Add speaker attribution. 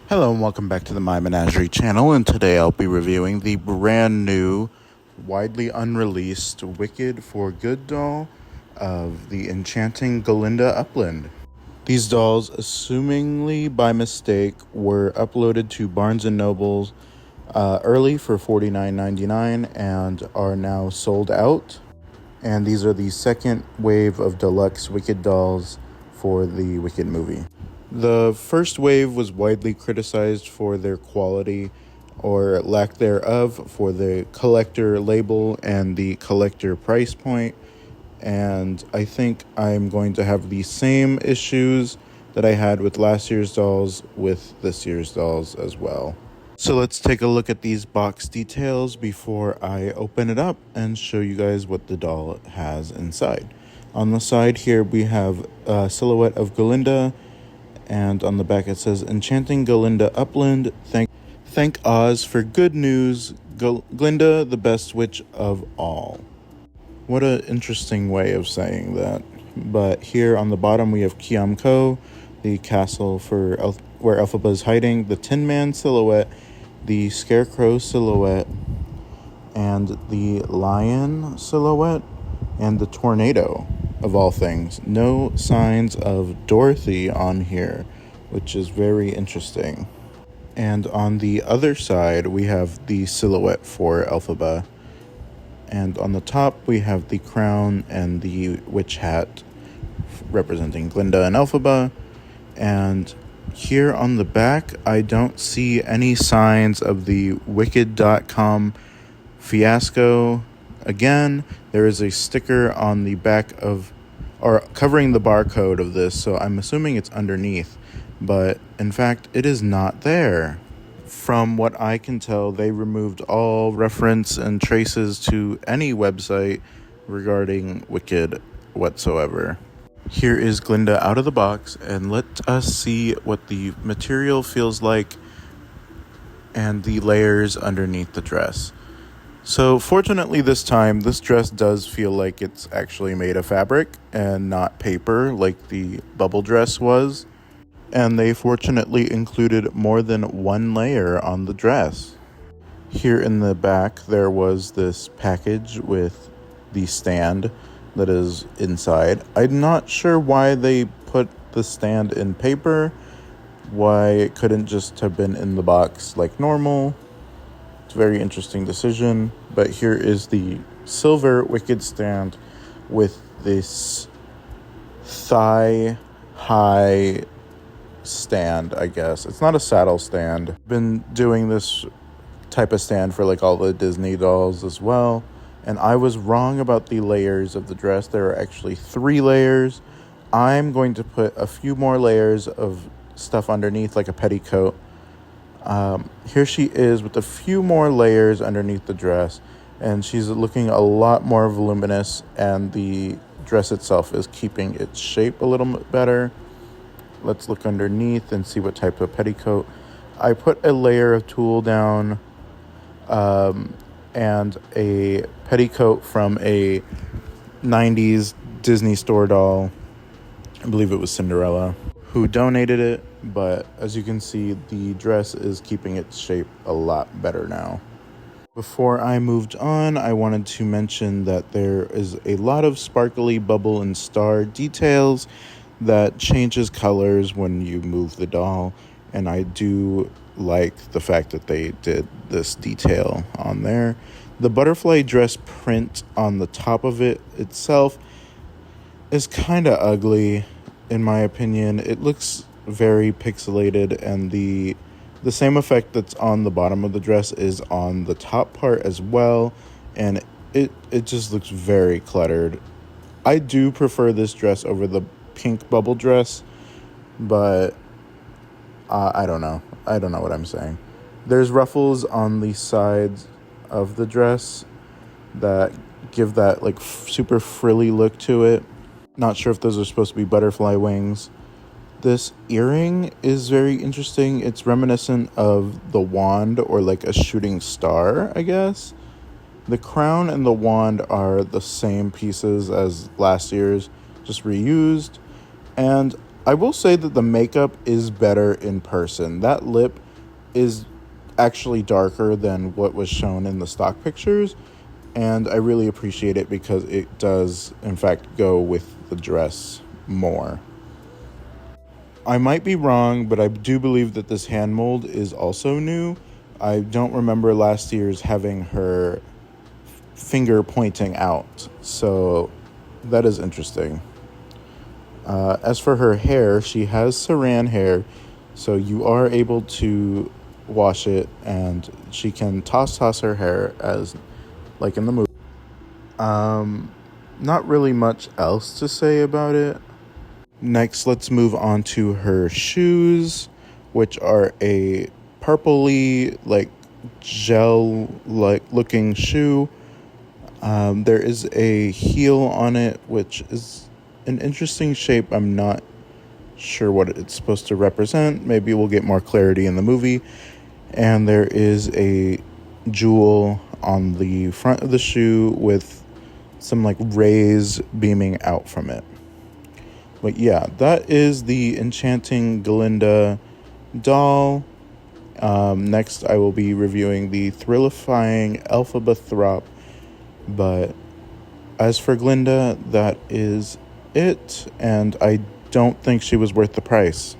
Speaker 1: Hello and welcome back to the My Menagerie channel, and today I'll be reviewing the brand new, widely unreleased Wicked for Good doll of the enchanting Glinda Upland. These dolls, assumingly by mistake, were uploaded to Barnes & Noble's early for $49.99 and are now sold out. And these are the second wave of deluxe Wicked dolls for the Wicked movie. The first wave was widely criticized for their quality or lack thereof for the collector label and the collector price point. And I think I'm going to have the same issues that I had with last year's dolls with this year's dolls as well. So let's take a look at these box details before I open it up and show you guys what the doll has inside. On the side here we have a silhouette of Glinda, and on the back it says, "Enchanting Glinda Upland, thank Oz for good news, Glinda, the best witch of all." What an interesting way of saying that. But here on the bottom we have Kiamko, the castle for where Elphaba is hiding, the Tin Man silhouette, the Scarecrow silhouette, and the Lion silhouette, and the Tornado. Of all things, no signs of Dorothy on here, which is very interesting. And on the other side, we have the silhouette for Elphaba. And on the top, we have the crown and the witch hat representing Glinda and Elphaba. And here on the back, I don't see any signs of the Wicked.com fiasco. Again, there is a sticker on the back of, or covering the barcode of this, so I'm assuming it's underneath, but in fact, it is not there. From what I can tell, they removed all reference and traces to any website regarding Wicked whatsoever. Here is Glinda out of the box, and let us see what the material feels like and the layers underneath the dress. So fortunately this time, this dress does feel like it's actually made of fabric and not paper like the bubble dress was. And they fortunately included more than one layer on the dress. Here in the back, there was this package with the stand that is inside. I'm not sure why they put the stand in paper, why it couldn't just have been in the box like normal. It's a very interesting decision, but here is the silver Wicked stand with this thigh-high stand, I guess. It's not a saddle stand. Been doing this type of stand for like all the Disney dolls as well, and I was wrong about the layers of the dress. There are actually 3 layers. I'm going to put a few more layers of stuff underneath, like a petticoat. Here she is with a few more layers underneath the dress, and she's looking a lot more voluminous, and the dress itself is keeping its shape a little bit better. Let's look underneath and see what type of petticoat. I put a layer of tulle down and a petticoat from a 90s Disney store doll. I believe it was Cinderella, who donated it, but as you can see, the dress is keeping its shape a lot better now. Before I moved on, I wanted to mention that there is a lot of sparkly bubble and star details that changes colors when you move the doll, and I do like the fact that they did this detail on there. The butterfly dress print on the top of it itself is kind of ugly, in my opinion. It looks very pixelated, and the same effect that's on the bottom of the dress is on the top part as well, and it just looks very cluttered. I do prefer this dress over the pink bubble dress, but I don't know what I'm saying. There's ruffles on the sides of the dress that give that like super frilly look to it. Not sure if those are supposed to be butterfly wings. This earring is very interesting. It's reminiscent of the wand, or like a shooting star, I guess. The crown and the wand are the same pieces as last year's, just reused. And I will say that the makeup is better in person. That lip is actually darker than what was shown in the stock pictures, and I really appreciate it because it does, in fact, go with the dress more. I might be wrong, but I do believe that this hand mold is also new. I don't remember last year's having her finger pointing out, so that is interesting. As for her hair, she has saran hair, so you are able to wash it, and she can toss her hair as like in the movie. Not really much else to say about it. Next, let's move on to her shoes, which are a purpley, like gel like looking shoe. There is a heel on it, which is an interesting shape. I'm not sure what it's supposed to represent. Maybe we'll get more clarity in the movie. And there is a jewel on the front of the shoe with some like rays beaming out from it. But yeah, that is the Enchanting Glinda doll. Next, I will be reviewing the Thrillifying Elphaba Throp. But as for Glinda, that is it. And I don't think she was worth the price.